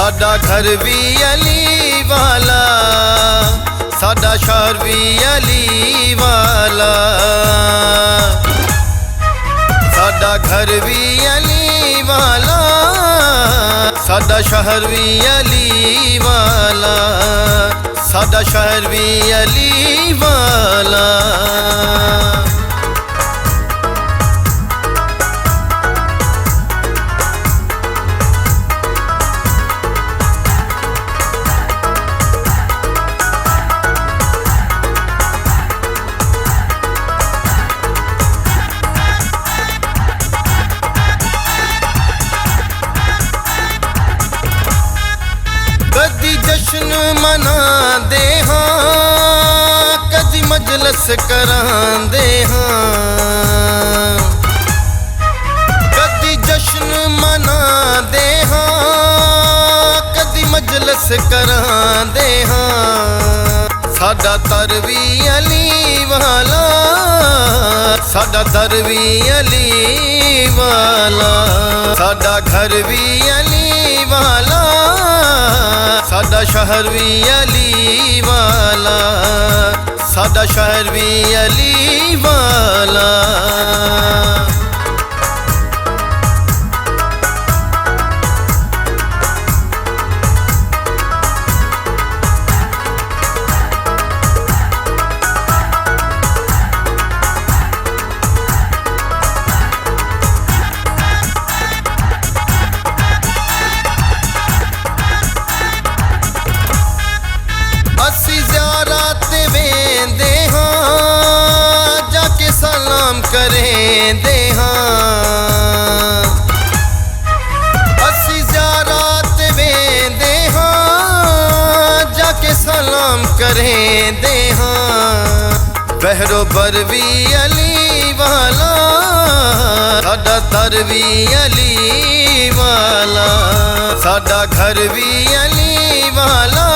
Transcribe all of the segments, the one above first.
साडा घर भी अली वाला, साडा शहर भी अली वाला। साडा घर भी अली वाला, साडा शहर भी अली वाला, साडा शहर भी अली वाला। कदी जश्न मनांदे हां, कदी मजलिस करांदे हां। कदी जश्न मनांदे हां, कदी मजलिस करांदे हां। साडा दर भी अली वाला, साडा दर भी अली वाला। साडा घर भी अली वाला, साडा शहर भी अली वाला, साडा शहर भी अली वाला। करेंदे हां, असी ज़ियारत वेंदे हां, जाके सलाम करेंदे हां। बहरोबर भी अली वाला, साडा दर भी अली वाला। साडा घर भी अली वाला,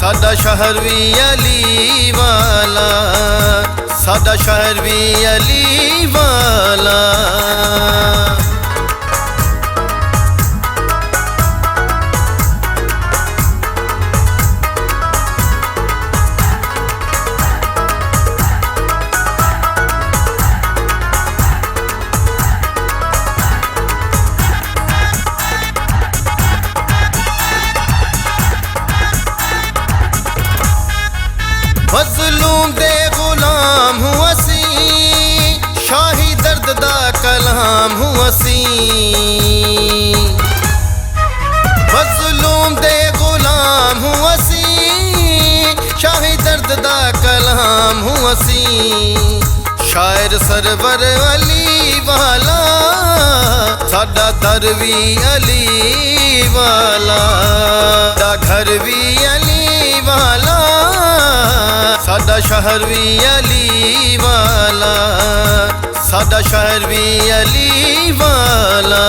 साडा शहर भी अली वाला, साडा शहर भी अली वाला। मज़लूम दे गुलाम हूँ असी, शाही दर्द दा कलाम हूँ असी। मज़लूम दे गुलाम हूँ असी, शाही दर्द दा कलाम हूँ असी। शायर सरवर अली वाला, साडा दर भी अली वाला। साडा घर भी अली वाला, साडा शहर भी अली वाला, साडा शहर भी अली वाला।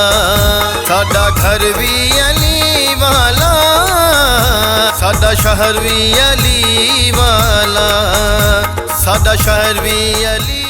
साडा घर भी अली वाला, साडा शहर भी अली वाला, साडा शहर भी अली